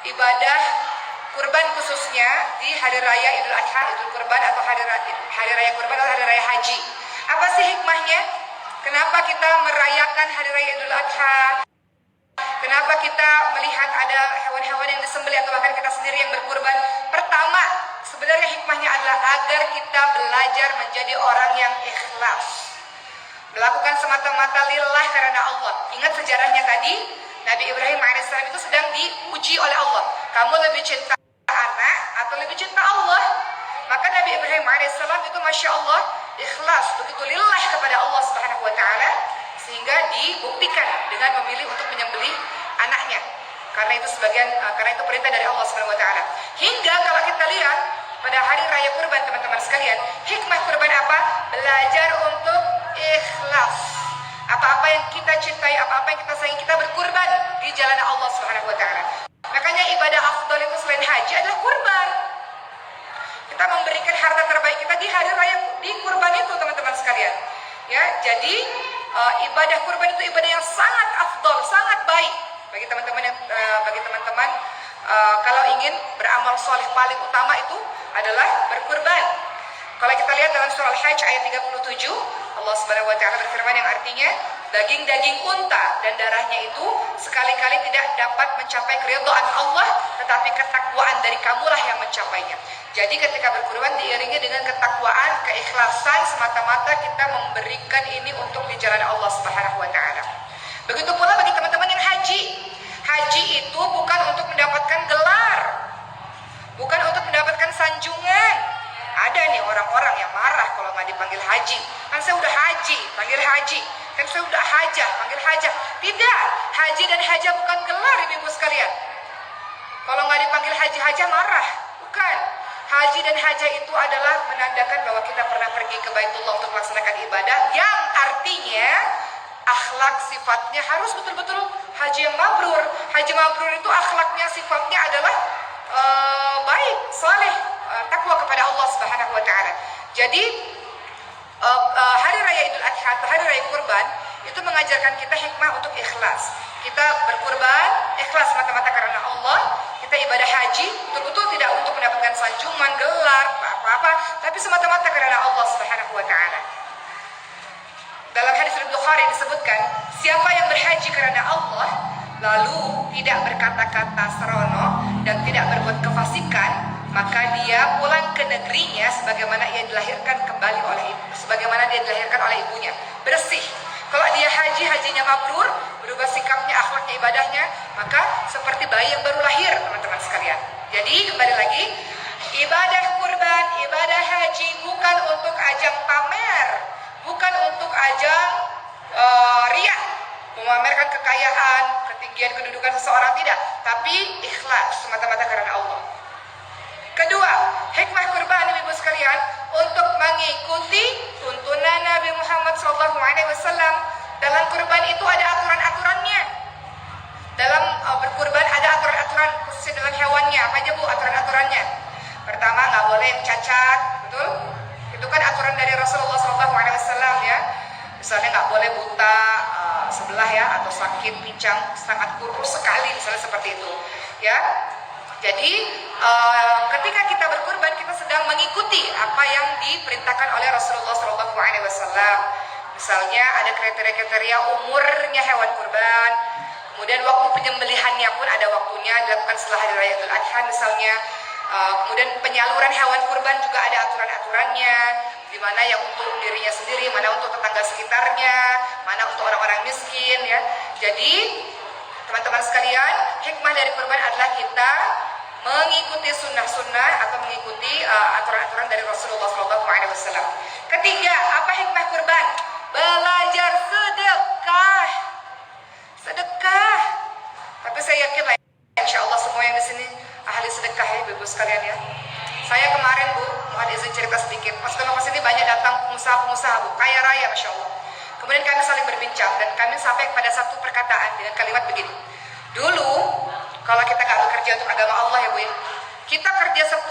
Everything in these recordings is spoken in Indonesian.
ibadah kurban khususnya di hari raya Idul Adha, Idul Kurban atau hari raya kurban atau hari raya haji. Apa sih hikmahnya? Kenapa kita merayakan hari raya Idul Adha? Kenapa kita melihat ada hewan-hewan yang disembelih atau bahkan kita sendiri yang berkurban? Pertama, sebenarnya hikmahnya adalah agar kita belajar menjadi orang yang ikhlas, melakukan semata-mata lillah karena Allah. Ingat sejarahnya tadi, Nabi Ibrahim AS itu sedang diuji oleh Allah. Kamu lebih cinta anak atau lebih cinta Allah? Maka Nabi Ibrahim AS itu Masya Allah ikhlas, begitu lillah kepada Allah Subhanahu Wa Taala, sehingga dibuktikan dengan memilih untuk menyembelih anaknya. Karena itu perintah dari Allah Subhanahu Wa Taala. Hingga kalau kita lihat pada hari raya kurban, teman-teman sekalian, hikmah kurban apa? Belajar untuk ikhlas. Apa-apa yang kita cintai, apa-apa yang kita sayangi, kita berkurban di jalan Allah Subhanahu Wa Taala. Makanya ibadah afdal itu selain haji adalah kurban. Kita memberikan harta terbaik kita di hari raya di kurban itu, teman-teman sekalian. Ya, jadi ibadah kurban itu ibadah yang sangat afdal, sangat baik bagi teman-teman kalau ingin beramal soleh paling utama itu adalah berkurban. Kalau kita lihat dalam surah Al-Hajj ayat 37, Allah Subhanahu Wa Taala berfirman yang artinya daging-daging unta dan darahnya itu sekali-kali tidak dapat mencapai keridhaan Allah, tetapi ketakwaan dari kamulah yang mencapainya. Jadi ketika berkurban diiringi dengan ketakwaan, keikhlasan, semata-mata kita memberikan ini untuk di jalan Allah Subhanahu Wa Taala. Begitu pula bagi teman-teman yang haji. Haji itu bukan untuk mendapatkan gelar, bukan untuk mendapatkan sanjungan. Ada nih orang-orang yang marah kalau nggak dipanggil haji. Kan saya udah haji, panggil haji. Kan saya udah hajah, panggil hajah. Tidak, haji dan hajah bukan gelar, ibu-ibu sekalian. Kalau nggak dipanggil haji hajah marah, bukan. Haji dan hajah itu adalah menandakan bahwa kita pernah pergi ke Baitullah untuk melaksanakan ibadah, yang artinya akhlak sifatnya harus betul-betul haji yang mabrur. Haji mabrur itu akhlaknya, sifatnya adalah baik, saleh, takwa kepada Allah Subhanahu Wa Taala. Jadi hari raya Idul Adha atau hari raya kurban itu mengajarkan kita hikmah untuk ikhlas. Kita berkurban ikhlas semata-mata karena Allah. Kita ibadah haji betul-betul tidak untuk mendapatkan sanjungan, gelar, apa-apa, tapi semata-mata karena Allah Subhanahu Wa Taala. Dalam hadis riwayat Bukhari disebutkan, siapa yang berhaji karena Allah lalu tidak berkata-kata serono dan tidak berbuat kefasikan, maka dia pulang ke negerinya sebagaimana dia dilahirkan oleh ibunya, bersih. Kalau dia hajinya mabrur, berubah sikapnya, akhlaknya, ibadahnya, maka seperti bayi yang baru lahir, teman-teman sekalian. Jadi kembali lagi, ibadah kurban, ibadah haji bukan untuk ajang pamer, bukan untuk ajang riya, memamerkan kekayaan, ketinggian kedudukan seseorang, tidak, tapi ikhlas semata-mata karena Allah. Kedua, hikmah kurban, ibu sekalian, untuk mengikuti tuntunan Nabi Muhammad SAW. Dalam kurban itu ada aturan-aturannya. Dalam berkurban ada aturan-aturan khususnya dalam hewannya. Apa aja bu aturan-aturannya? Pertama, nggak boleh yang cacat, betul? Itu kan aturan dari Rasulullah SAW ya. Misalnya nggak boleh buta sebelah ya, atau sakit, pincang, sangat kurus sekali, misalnya seperti itu ya. Jadi ketika kita berkurban, kita sedang mengikuti apa yang diperintahkan oleh Rasulullah SAW. Misalnya ada kriteria-kriteria umurnya hewan kurban, kemudian waktu penyembelihannya pun ada waktunya, dilakukan setelah hari raya Idul Adha misalnya. Kemudian penyaluran hewan kurban juga ada aturan-aturannya, di mana yang untuk dirinya sendiri, mana untuk tetangga sekitarnya, mana untuk orang-orang miskin ya. Jadi teman-teman sekalian, hikmah dari kurban adalah kita mengikuti sunnah-sunnah atau mengikuti aturan-aturan dari Rasulullah SAW. Ketiga, apa hikmah kurban? Belajar sedekah. Sedekah. Tapi saya yakin lah, insya Allah semua yang di sini ahli sedekah ya, ibu sekalian ya. Saya kemarin bu, mohon izin cerita sedikit. Pas sini banyak datang pengusaha-pengusaha bu, kaya raya, masya Allah. Kemudian kami saling berbincang dan kami sampai kepada satu perkataan dengan kalimat begini. Dulu kalau kita nggak bekerja untuk agama Allah ya bu ya, kita kerja 10,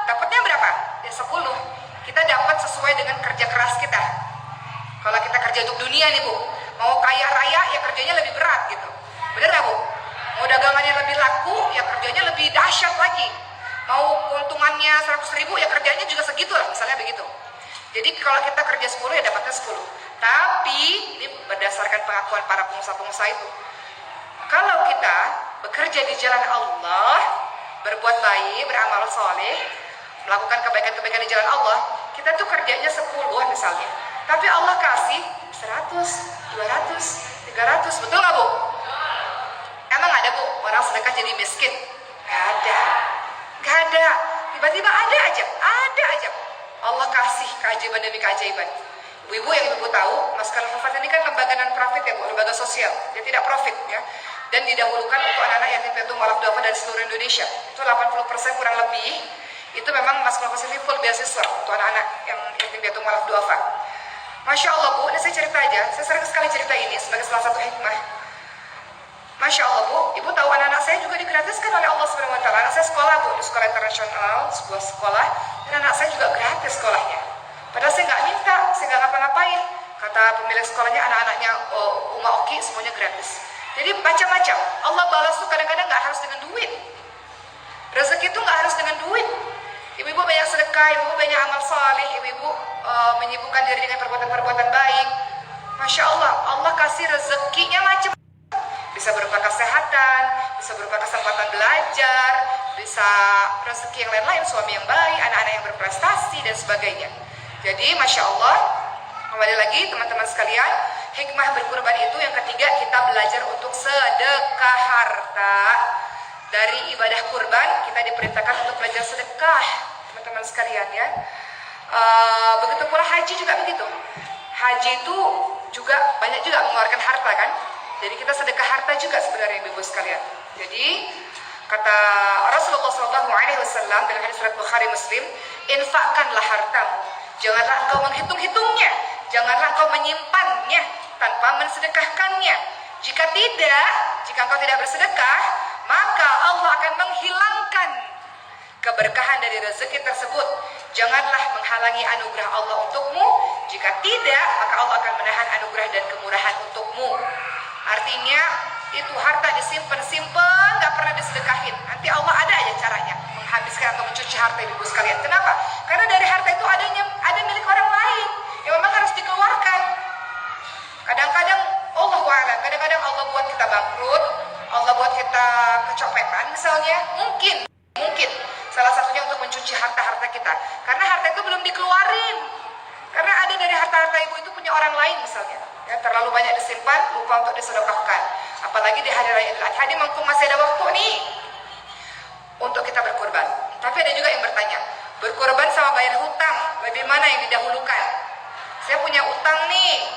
dapatnya berapa? Ya 10. Kita dapat sesuai dengan kerja keras kita. Kalau kita kerja untuk dunia nih bu, mau kaya raya ya kerjanya lebih berat gitu. Bener nggak bu? Mau dagangannya lebih laku, ya kerjanya lebih dahsyat lagi. Mau keuntungannya 100.000, ya kerjanya juga segitu lah, misalnya begitu. Jadi kalau kita kerja 10, ya dapatnya 10. Tapi ini berdasarkan pengakuan para pengusaha-pengusaha itu. Kalau kita bekerja di jalan Allah, berbuat baik, beramal soleh, melakukan kebaikan-kebaikan di jalan Allah, kita tuh kerjanya 10 misalnya. Tapi Allah kasih 100, 200, 300, betul nggak Bu? Emang ada Bu orang sedekah jadi miskin? Gak ada. Gak ada. Tiba-tiba ada aja. Allah kasih keajaiban demi keajaiban. Ibu-ibu yang ibu tahu, Maskal Al-Fat ini kan lembaga non-profit ya Bu, lembaga sosial. Dia tidak profit ya. Dan didahulukan untuk anak-anak yatim piatu mualaf duafa dari seluruh Indonesia. Itu 80% kurang lebih. Itu memang Maskal Al-Fat ini full beasiswa untuk anak-anak yang yatim piatu mualaf duafa. Masya Allah Bu, ini saya cerita aja. Saya sering sekali cerita ini sebagai salah satu hikmah. Masya Allah Bu, ibu tahu anak-anak saya juga digratiskan oleh Allah SWT. Anak saya sekolah Bu, di sekolah internasional, sebuah sekolah. Dan anak saya juga gratis sekolahnya. Padahal saya nggak minta, saya nggak ngapa-ngapain. Kata pemilik sekolahnya, anak-anaknya Uma Oki semuanya gratis. Jadi macam-macam. Allah balas tuh kadang-kadang nggak harus dengan duit. Rezeki itu nggak harus dengan duit. Ibu-ibu banyak sedekah, ibu-ibu banyak amal saleh, ibu-ibu menyibukkan diri dengan perbuatan-perbuatan baik. Masya Allah, Allah kasih rezekinya macam. Bisa berupa kesehatan, bisa berupa kesempatan belajar, bisa rezeki yang lain-lain, suami yang baik, anak-anak yang berprestasi, dan sebagainya. Jadi Masya Allah, kembali lagi teman-teman sekalian, hikmah berkurban itu yang ketiga, kita belajar untuk sedekah harta. Dari ibadah kurban, kita diperintahkan untuk belajar sedekah, teman-teman sekalian ya. Begitu pula haji juga begitu. Haji itu juga banyak juga mengeluarkan harta kan. Jadi kita sedekah harta juga sebenarnya ibu sekalian. Jadi kata Rasulullah SAW dalam hadis riwayat Bukhari Muslim, infakkanlah hartamu, janganlah engkau menghitung-hitungnya, janganlah engkau menyimpannya tanpa mensedekahkannya. Jika engkau tidak bersedekah, maka Allah akan menghilangkan keberkahan dari rezeki tersebut. Janganlah menghalangi anugerah Allah untukmu. Jika tidak, maka Allah akan menahan anugerah dan kemurahan untukmu. Artinya itu harta disimpan, gak pernah disedekahin. Nanti Allah ada aja caranya menghabiskan atau mencuci harta ibu sekalian. Kenapa? Karena dari harta itu ada milik orang lain yang memang harus dikeluarkan. Kadang-kadang kadang-kadang Allah buat kita bangkrut, Allah buat kita kecopetan misalnya. Mungkin salah satunya untuk mencuci harta-harta kita. Karena harta itu belum dikeluarin. Karena ada dari harta-harta ibu itu punya orang lain misalnya. Ya, terlalu banyak disimpan, lupa untuk disedekahkan. Apalagi di hari raya Idul Adha, ini mumpung masih ada waktu nih untuk kita berkorban. Tapi ada juga yang bertanya, berkorban sama bayar hutang, lebih mana yang didahulukan? Saya punya utang nih,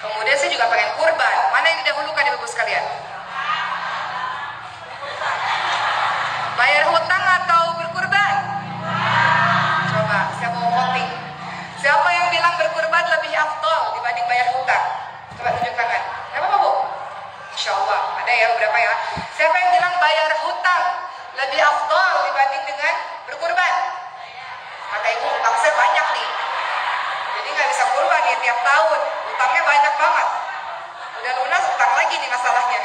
kemudian saya juga pengen kurban, mana yang didahulukan ibu sekalian? Bayar hutang atau berkurban? Coba, saya mau voting. Siapa yang bilang berkurban lebih afdol dibanding bayar hutang? Coba tunjuk tangan. Apa Bu? Insya Allah, ada ya beberapa ya. Siapa yang bilang bayar hutang lebih afdol dibanding dengan berkurban? Kata ibu, hutang saya banyak nih. Jadi nggak bisa kurban nih tiap tahun. Hutangnya banyak banget. Udah lunas, hutang lagi nih masalahnya.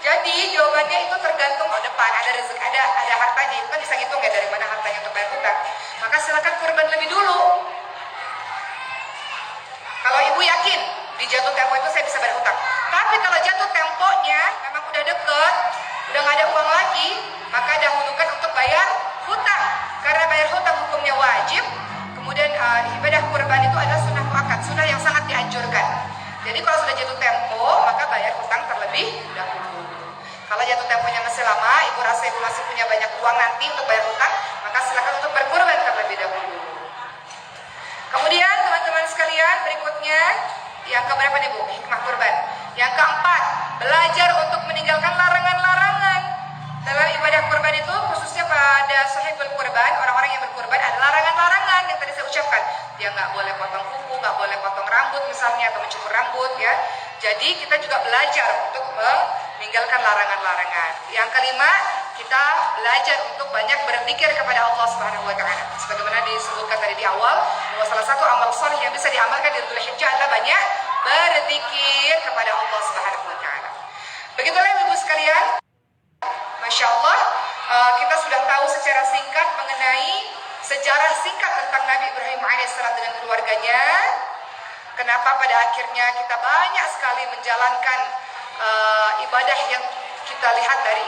Jadi jawabannya itu tergantung depan ada rezeki, ada hartanya, itu kan bisa ngitung ya dari mana hartanya untuk bayar hutang. Maka silakan kurban lebih dulu. Kalau ibu yakin di jatuh tempo itu saya bisa bayar hutang. Tapi kalau jatuh temponya memang udah deket, udah nggak ada uang lagi, maka dahulukan untuk bayar hutang. Karena bayar hutang hukumnya wajib. Kemudian ibadah kurban itu adalah sunnah muakkad, sunnah yang sangat dianjurkan. Jadi kalau sudah jatuh tempo, maka bayar hutang terlebih dahulu. Kalau jatuh temponya masih lama, ibu rasa ibu masih punya banyak uang nanti untuk bayar hutang, maka silakan untuk berkurban terlebih dahulu. Kemudian teman-teman sekalian, berikutnya yang keberapa nih Bu? Hikmah kurban. Yang keempat, belajar untuk meninggalkan larangan-larangan. Dalam ibadah kurban itu, khususnya pada sahibul kurban, orang-orang yang berkurban, ada larangan-larangan yang tadi saya ucapkan. Dia nggak boleh potong kuku, nggak boleh potong rambut misalnya, atau mencukur rambut ya. Jadi kita juga belajar untuk meninggalkan larangan-larangan. Yang kelima, kita belajar untuk banyak berzikir kepada Allah Subhanahu wa taala. Sebagaimana disebutkan tadi di awal, bahwa salah satu amal saleh yang bisa diamalkan di Dzulhijjah adalah banyak berzikir kepada Allah Subhanahu wa taala. Begitulah Ibu sekalian, Masya Allah, kita sudah tahu secara singkat mengenai sejarah singkat tentang Nabi Ibrahim alaihissalam dengan keluarganya. Kenapa pada akhirnya kita banyak sekali menjalankan ibadah yang kita lihat dari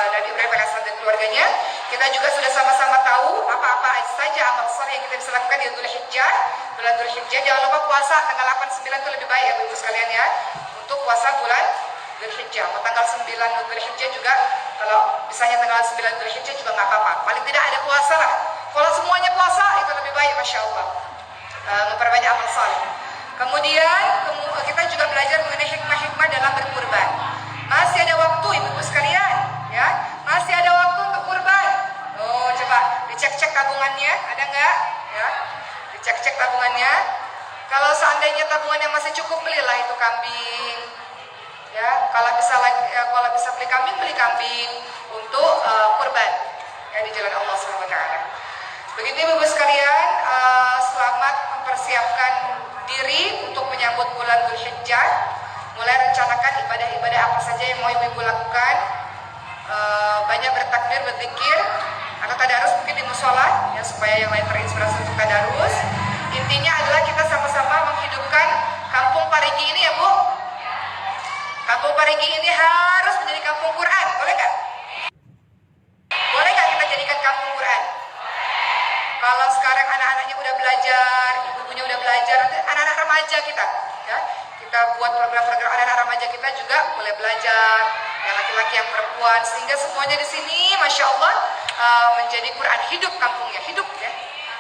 Nabi Ibrahim alaihissalam dan keluarganya. Kita juga sudah sama-sama tahu apa-apa saja amal saleh yang kita bisa lakukan di Dzulhijjah. Bulan Dzulhijjah, jangan lupa puasa tanggal 8, 9 itu lebih baik ya Ibu sekalian ya. Untuk puasa bulan Dzulhijjah, tanggal 9 Dzulhijjah juga, kalau misalnya tanggal 9 Dzulhijjah juga nggak apa-apa. Paling tidak ada puasa lah. Kalau semuanya puasa itu lebih baik, Masya Allah. Memperbanyak amal saleh. Kemudian kita juga belajar mengenai hikmah-hikmah dalam berkurban. Masih ada waktu ibu-ibu sekalian, ya, masih ada waktu untuk kurban. Oh, coba dicek-cek tabungannya, ada nggak? Ya, dicek-cek tabungannya. Kalau seandainya tabungannya masih cukup, belilah itu kambing. Ya, kalau bisa beli kambing untuk kurban ya di jalan Allah Subhanahu wa taala. Begitu Ibu sekalian, selamat mempersiapkan diri untuk menyambut bulan Dzulhijjah. Mulai rencanakan ibadah-ibadah apa saja yang mau ibu lakukan. Banyak bertakbir, berzikir, atau tadarus mungkin di musola ya, supaya yang lain terinspirasi untuk tadarus. Intinya adalah kita sama-sama menghidupkan Kampung Parigi ini ya Bu. Kampung Parigi ini harus menjadi kampung Quran, boleh nggak? Boleh nggak kita jadikan kampung Quran? Kalau sekarang anak-anaknya udah belajar, ibu-ibunya udah belajar, nanti anak-anak remaja kita, ya, kita buat program-program anak-anak remaja kita juga boleh belajar, yang laki-laki yang perempuan, sehingga semuanya di sini, Masya Allah, menjadi Quran hidup kampungnya, hidup ya.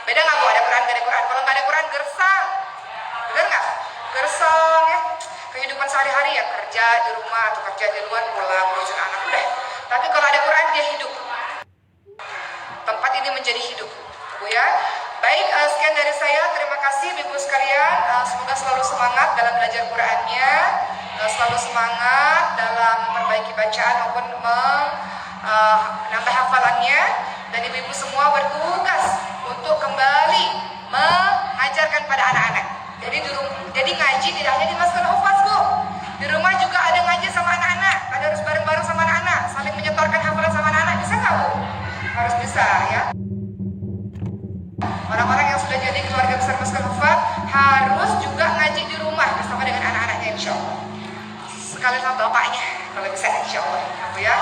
Beda nggak Bu, ada Quran nggak ada Quran? Kalau nggak ada Quran gersang, benar nggak? Gersang ya. Kehidupan sehari-hari ya, kerja di rumah atau kerja di luar, pulang ngurusin anak udah. Tapi kalau ada Quran dia hidup. Tempat ini menjadi hidup, Bu ya. Baik, sekian dari saya. Terima kasih Ibu sekalian. Semoga selalu semangat dalam belajar Qurannya, selalu semangat dalam memperbaiki bacaan maupun menambah hafalannya. Dan ibu-ibu semua bertugas untuk kembali mengajarkan pada anak-anak. Jadi ngaji tidak hanya di Masjid Hufaz Bu. Di rumah juga ada ngaji sama anak-anak, ada harus bareng-bareng sama anak-anak, saling menyetorkan hafalan sama anak-anak. Bisa nggak Bu? Harus bisa ya. Orang-orang yang sudah jadi keluarga besar Masjid Hufaz harus juga ngaji di rumah bersama dengan anak-anaknya insya Allah. Sekalian sama bapaknya kalau bisa insya Allah. Ya.